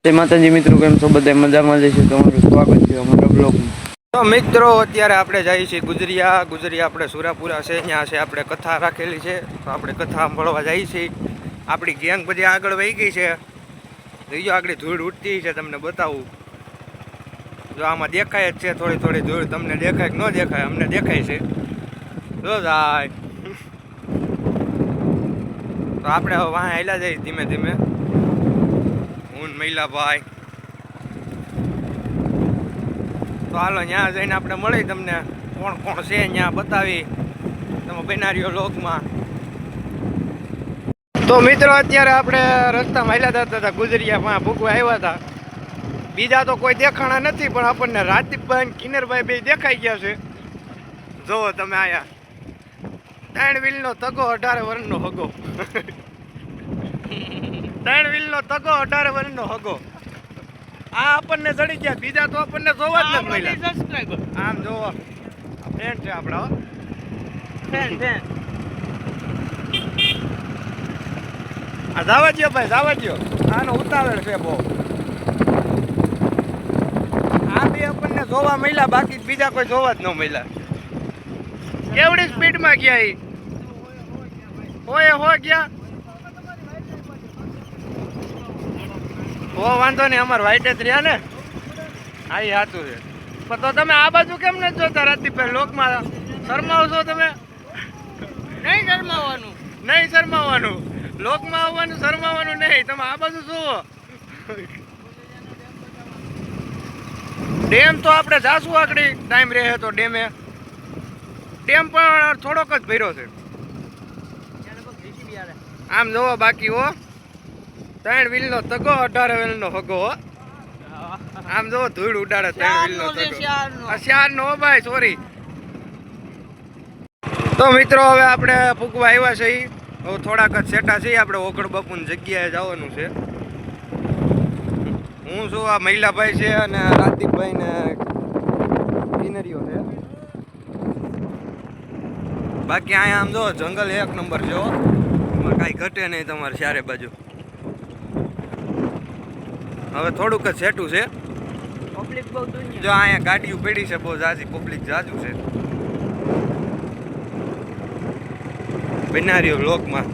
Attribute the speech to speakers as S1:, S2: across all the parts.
S1: જય માતાજી મિત્રો, કેમ છો બધા? મજામાં જઈશું. તમારું સ્વાગત છે અમારા બ્લોગમાં. તો મિત્રો, અત્યારે આપણે જઈએ છીએ ગુજરિયા આપણે સુરાપુરા છે, ત્યાં છે આપણે કથા રાખેલી છે. તો આપણે કથા સાંભળવા જઈએ છીએ. આપણી ગેંગ બધી આગળ વહી ગઈ છે. જો આગળ ધૂળ ઉડતી છે, તમને બતાવું. જો આમાં દેખાય જ છે, થોડી થોડી ધૂળ તમને દેખાય કે ન દેખાય? અમને દેખાય છે. જો જાય તો આપણે હવે વાહ હેલા જઈએ ધીમે ધીમે. હું મહિલાભાઈ તો હાલો ત્યાં જઈને આપણે મળી તમને કોણ કોણ છે ત્યાં બતાવી તમે બનાર્યો લોકમાં. તો મિત્રો, અત્યારે આપણે રસ્તામાં હાલ્યા જતા હતા ગુજરિયામાં ભૂકવા આવ્યા હતા. બીજા તો કોઈ દેખાણા નથી, પણ આપણને રાજદીપભાઈ કિન્નરભાઈ બે દેખાઈ ગયા છે. જોવો તમે આયા 3 વ્હીલનો તગો 18 વર્ષનો હગો. 3 વ્હીલનો તગો 18 વર્ષનો હગો. આ આપણને ચડી ગયા, બીજા તો આપણને જોવા જ નથી મળ્યા. આમ જોવો ફ્રેન્ડ છે આપણા. આ જાવા દ્યો ભાઈ, જાવા દ્યો. આનો ઉતાવળ છે બહુ. આ બે આપણને જોવા મળ્યા, બાકી બીજા કોઈ જોવા જ ન મળ્યા. કેવડી સ્પીડમાં ગયા ઈ? હોય ગયા. વાંધો નહીં, અમારે વાઈટ જ રહ્યા ને. હા, એ સાચું છે. પણ તો તમે આ બાજુ કેમ નથી જોતા? રાજદીપભાઈ લોકમાં શરમાવો છો તમે? નહીં શરમાવાનું, નહીં શરમાવાનું. લોકમાં આવવાનું શરમાવાનું નહીં. તમે આ બાજુ જુઓ. ડેમ તો આપણે જાશું આગળ, ટાઈમ રહે તો ડેમે. ડેમ પણ થોડોક જ ભર્યો છે. આમ જોવો બાકી હો 3 વ્હીલનો તગો 18 વ્હીલનો હગો. આમ જો ધૂળ ઉડાડે 3 વ્હીલનો તગો. શ્યારનો ભાઈ, સોરી. તો મિત્રો, હવે આપણે ફૂકવા આવ્યા છે. હવે થોડાક જ સેટા છે. આપણે ઓગળ બાપુની જગ્યાએ જવાનું છે. હું છું, આ મહિલાભાઈ છે અને રાજદીપભાઈ ને કિનરીઓ છે. બાકી અહીંયા આમ જો જંગલ 1 નંબર છે. એમાં કાંઈ ઘટે નહીં તમારે ચારે બાજુ. હવે થોડુંક જ સેટું છે. પબ્લિક બહુ જો અહીંયા ગાડીઓ પડી છે, બહુ જાજી પબ્લિક જાજુ છે. બનાર્યો બ્લોકમાં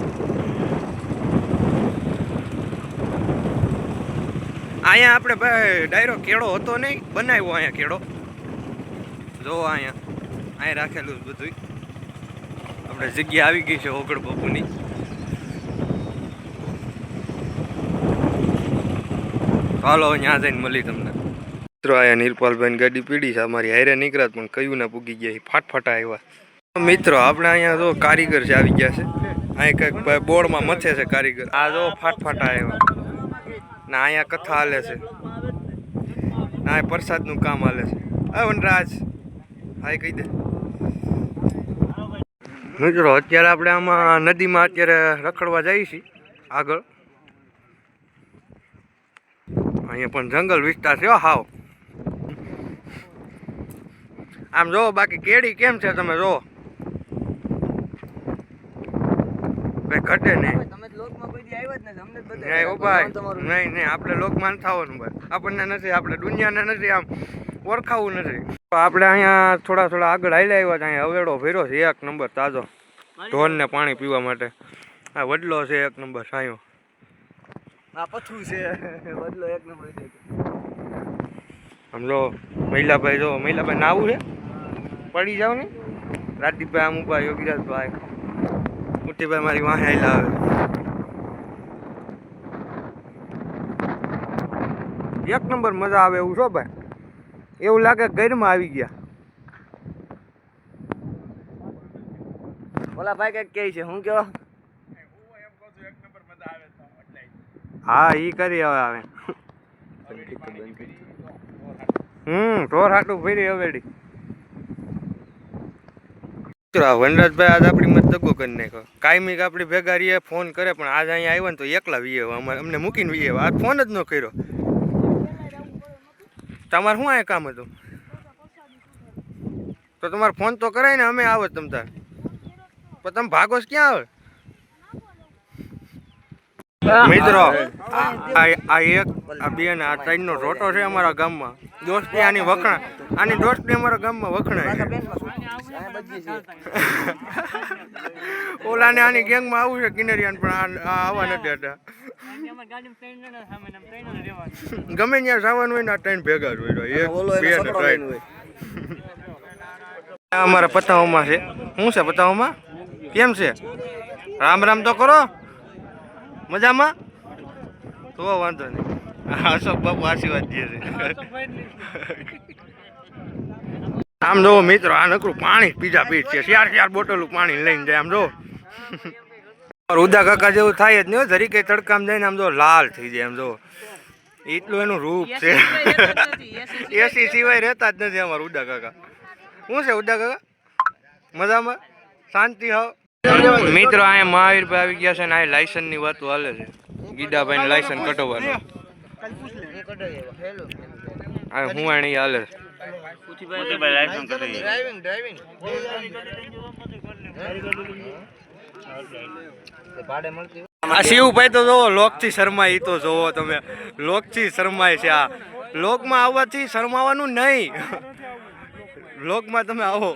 S1: અહીંયા આપણે ભાઈ ડાયરો કેળો હતો નહીં, બનાવ્યો અહીંયા કેળો. જો અહીંયા રાખેલું બધું. આપણે જગ્યા આવી ગઈ છે ઓગળ બાપુની. હાલો ત્યાં જઈને મળી તમને. મિત્રો, અહીંયા નિરપાલભાઈ ગાડી પીડી છે. અમારી હારે નીકળ્યા પણ કયું ના પૂગી ગયા, ફાટફાટા આવ્યા. મિત્રો, આપણે અહીંયા જો કારીગર છે આવી ગયા છે. અહીં કંઈક બોર્ડમાં મથે છે કારીગર. આ જો ફાટફાટા આવ્યા ને અહીંયા કથા હાલે છે. આ પ્રસાદનું કામ હાલે છે. વનરાજ હાય કહી દે. મિત્રો, અત્યારે આપણે આમાં નદીમાં અત્યારે રખડવા જઈએ છીએ આગળ. અહીંયા પણ જંગલ વિસ્તાર છે હાવ. આમ જો બાકી કેડી કેમ છે તમે જો, કઈ ઘટે નહીં. નહીં, આપણે લોકમાં થવાનું ભાઈ. આપણને નથી, આપણે દુનિયાને નથી આમ ઓળખાવું નથી. આપણે અહીંયા થોડા આગળ હાલ્યા આવ્યા. અહીંયા હવેડો ભર્યો છે 1 નંબર તાજો, ઢોરને પાણી પીવા માટે. આ વડલો છે 1 નંબર સાયો. આ પથ્થું છે વડલો 1 નંબર. આમ જો મહિલાભાઈ નાવું છે, પડી જાવ ને. રાજદીપભાઈ આમ ઉભા, યોગીરાજભાઈ, મોટીભાઈ મારી વાહે આવેલા આવે. 1 નંબર મજા આવે એવું છો ભાઈ. એવું લાગે ઘરમાં આવી ગયા. ઓલા ભાઈ કઈક કહે છે, હું કેવો? હા, ઈ કરી હવે આવે. ઢોર હાટું ફરી હવેડી. વનરાજભાઈ આજ આપણી મત દગો કરી નાખ્યો. કાયમી આપણી ભેગા રહીએ, ફોન કરે, પણ આજ અહીંયા આવ્યા ને તો એકલા વીએ અમને મૂકીને વીએ. આજ ફોન જ ન કર્યો. તમારે શું અહીંયા કામ હતું? તો તમારે ફોન તો કરાય ને, અમે આવો તમ તાર. પણ તમે ભાગો ક્યાં આવે? મિત્રો આ એક આ બે ને આ ત્રણ નો રોટો છે અમારા ગામમાં. દોસ્તી આની વખણા, આની દોસ્તી અમારા ગામમાં વખણાય. ઓલાને આની ગેંગમાં આવું છે કિનરિયાન, પણ આ આવવા નથી દેતા. ગમે ત્યાં જવાનું હોય ને આ ટ્રેન ભેગા જ હોય. એક બે ને ત્રણ. અમારા પતાવમાં છે. શું છે પતાવમાં? કેમ છે? રામ રામ તો કરો. મજામાં? તો વાંધો નહીં. અશોક બાપુ આશીર્વાદ દે છે. આમ જો મિત્રો, આ નકરું પાણી પીઝા પીટ છે. 4 બોટલો પાણી લઈને જાય. આમ જો ઉદા કાકા જેવું થાય જ નહીં. જરી કઈ તડકામાં જઈને આમ જો લાલ થઈ જાય. આમ જો એટલું એનું રૂપ છે. એસી સિવાય રહેતા જ નથી અમારા ઉદા કાકા. શું છે ઉદા કાકા? મજામાં? શાંતિ હાવ? મિત્રો અહીંયા મહાવીરભાઈ આવી ગયા છે ને આ લાયસન્સ ની વાતો હાલે છે. ગીડાભાઈ લાયસન્સ કઢાવવાનું આ હું આણી હાલે છે. આ શિવભાઈ તો જોવો લોકથી શરમાય. ઈ તો જોવો તમે, લોકથી શરમાય છે. આ લોકમાં આવવાથી શરમાવાનું નહીં. લોકમાં તમે આવો.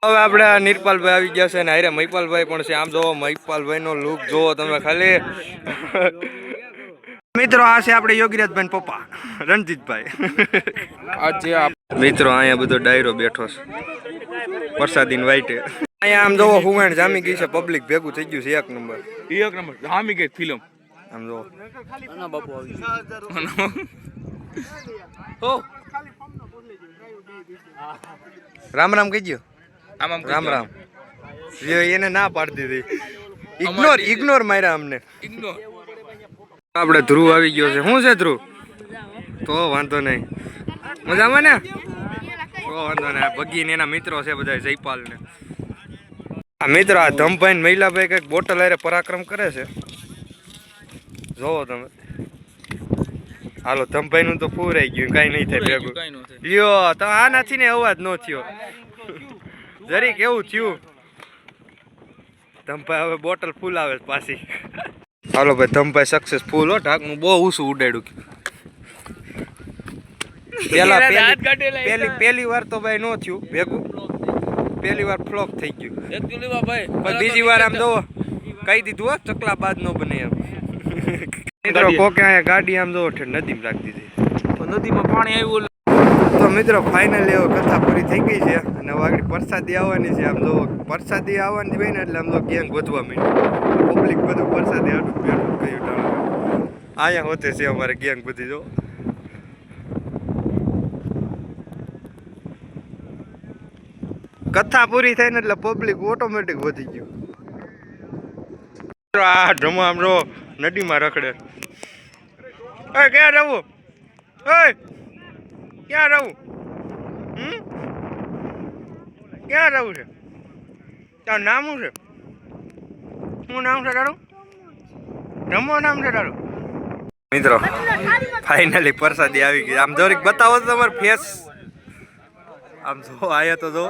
S1: હવે આપણે આ નિરપાલભાઈ આવી ગયા છે ને હારે મહિપાલભાઈ પણ છે. આમ જોવો મહિપાલભાઈ નો લુક જોવો તમે ખાલી. મિત્રો આ છે આપણે યોગીરાજભાઈ પપ્પા રણજીતભાઈ. મિત્રો અહીંયા બધો ડાયરો બેઠો છે પ્રસાદીન વાઈટે. અહીંયા આમ જોવો હુવાણ જામી ગઈ છે. પબ્લિક ભેગું થઈ ગયું છે. એક નંબર જામી ગઈ ફિલ્મ. આમ જોવો રામ રામ કહી ગયો. રામ રામ. એને ના પાડતી હતી. ઇગ્નોર માર્યા અમને. આપણે ધ્રુવ આવી ગયો છે. શું છે ધ્રુવ? તો વાંધો નહીં. મજામાં ને? તો વાંધો નહીં. ભગી ને એના મિત્રો છે બધા જયપાલ ને. આ મિત્રો આ ધમભાઈ ને મહિલાભાઈ કઈક બોટલ હારે પરાક્રમ કરે છે. જોવો તમે. હાલો ધમભાઈ નું તો પૂરાઈ ગયું. કઈ નહીં થાય ભેગું. લ્યો તો આ નથી ને અવાજ ન થયો. જરી કેવું થયું? ધમભાઈ હવે બોટલ ફૂલ આવે પાછી. હાલો ભાઈ ધમભાઈ સક્સેસફુલ હો. ઢાકનું બહુ ઊંચું ઉડાડ્યું. પહેલી વાર તો ભાઈ ન થયું ભેગું. પહેલી વાર ફ્લોપ થઈ ગયું. બીજી વાર આમ જોવો કહી દીધું હો ચકલા બાદ ન બને એમ. મિત્રો કોકે અહીંયા ગાડી આમ જોવો નદીમાં રાખી દીધી. નદીમાં પાણી આવ્યું. તો મિત્રો ફાઇનલી હવે કથા પૂરી થઈ ગઈ છે અને હવે આગળ પ્રસાદી આવવાની છે. આમ જો પ્રસાદી આવવાની હોય ને એટલે આમ તો ગેંગ વધવા માંડી. પબ્લિક બધું પ્રસાદી આડું પેડું કયું ટાળું અહીંયા હોતે છે અમારે ગેંગ બધી. જો કથા પૂરી થાય ને એટલે પબ્લિક ઓટોમેટિક વધી ગયું. આ જમા આમ જો નદીમાં રખડે. ક્યાં રહું? ક્યાં રહું? ક્યાં રહું છે? તારું નામ શું છે? શું નામ છે તારું? જમો નામ છે તારું? મિત્રો ફાઇનલી પ્રસાદી આવી ગઈ. આમ દોરીક બતાવો તો તમારો ફેસ. આમ જો આયા તો જો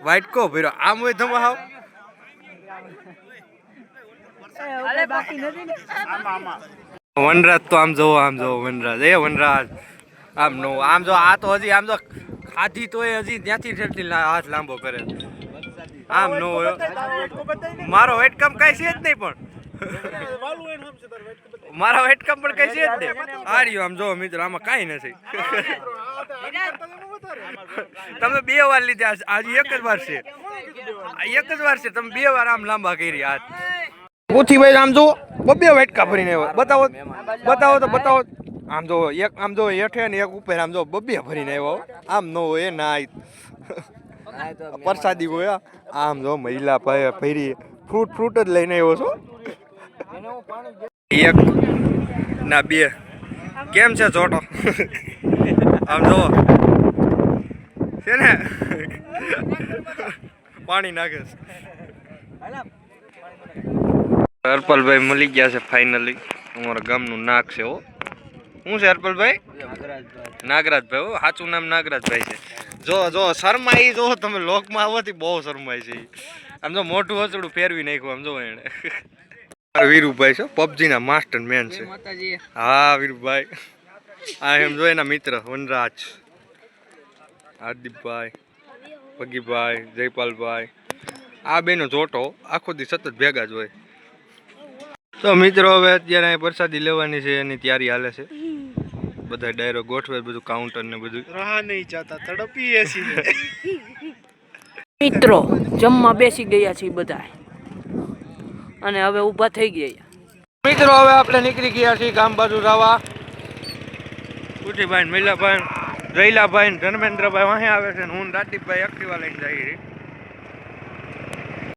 S1: વાઈટ કો ભીરો આમ હોય ધમા હાવ. વનરાજ તો આમ જોવો વનરાજ. વનરાજ આમ નો આમ જો આ તો હજી આમ જો ખાધી તો હજી ત્યાંથી ઠેરથી હાથ લાંબો કરે. આમ નો હોય. મારો વેટ કમ કઈ છે જ નહીં. પણ મારો વેટ કમ પણ કઈ છે જ નહીં. આ રહ્યો આમ જો મિત્રો આમાં કાંઈ નથી. તમે 2 વાર લીધા. આજે એક જ વાર છે. તમે 2 વાર આમ લાંબા કરી હાથ. પૂછી ભાઈ આમ જો 2 વેટકા ભરીને આવ્યો. બતાવો. આમ જો એક આમ જો હેઠે ને એક ઉપર. આમ જો 2 ભરીને આવ્યો. આમ નો હોય ના પ્રસાદી હોય. આમ જો મહિલા ભરી ફ્રૂટ જ લઈને આવ્યો છો. 1 ના 2 કેમ છે જોટો? આમ જો છે ને પાણી નાખે છે. હરપલભાઈ મળી ગયા છે ફાઇનલી. અમારા ગામનું નાક છે. હો શું છે હરપલભાઈ? નાગરાજભાઈ. હો સાચું નામ નાગરાજભાઈ છે. જો શરમાઈ જો તમે લોકમાં આવવાથી બહુ શરમાય છે. આમ જો મોટું હસડું ફેરવી નાખ્યું. આમ જો એને વીરુભાઈ છો પબજી ના માસ્ટર મેન છે. હા વીરુભાઈ આ એમ જો એના મિત્ર વનરાજ, હાર્દિકભાઈ, પગીભાઈ, જયપાલભાઈ, આ બેનો જોટો આખો દી સતત ભેગા જ હોય. તો મિત્રો હવે અત્યારે અહીં પ્રસાદી લેવાની છે એની તૈયારી હાલે છે. બધા ડાયરો ગોઠવે બધું કાઉન્ટર ને બધું.
S2: રહા નહીં ચાહતા તડપીએ છીએ.
S3: મિત્રો જમવા બેસી ગયા છીએ બધા અને હવે ઊભા થઈ ગયા.
S1: મિત્રો હવે આપણે નીકળી ગયા છીએ ગામ બાજુ જવા. કુટીભાઈ, મહિલાભાઈ, જયલાભાઈ, ધર્મેન્દ્રભાઈ વાહે આવે છે ને હું રાતીભાઈ એક્ટિવા લઈને જઈ રહી.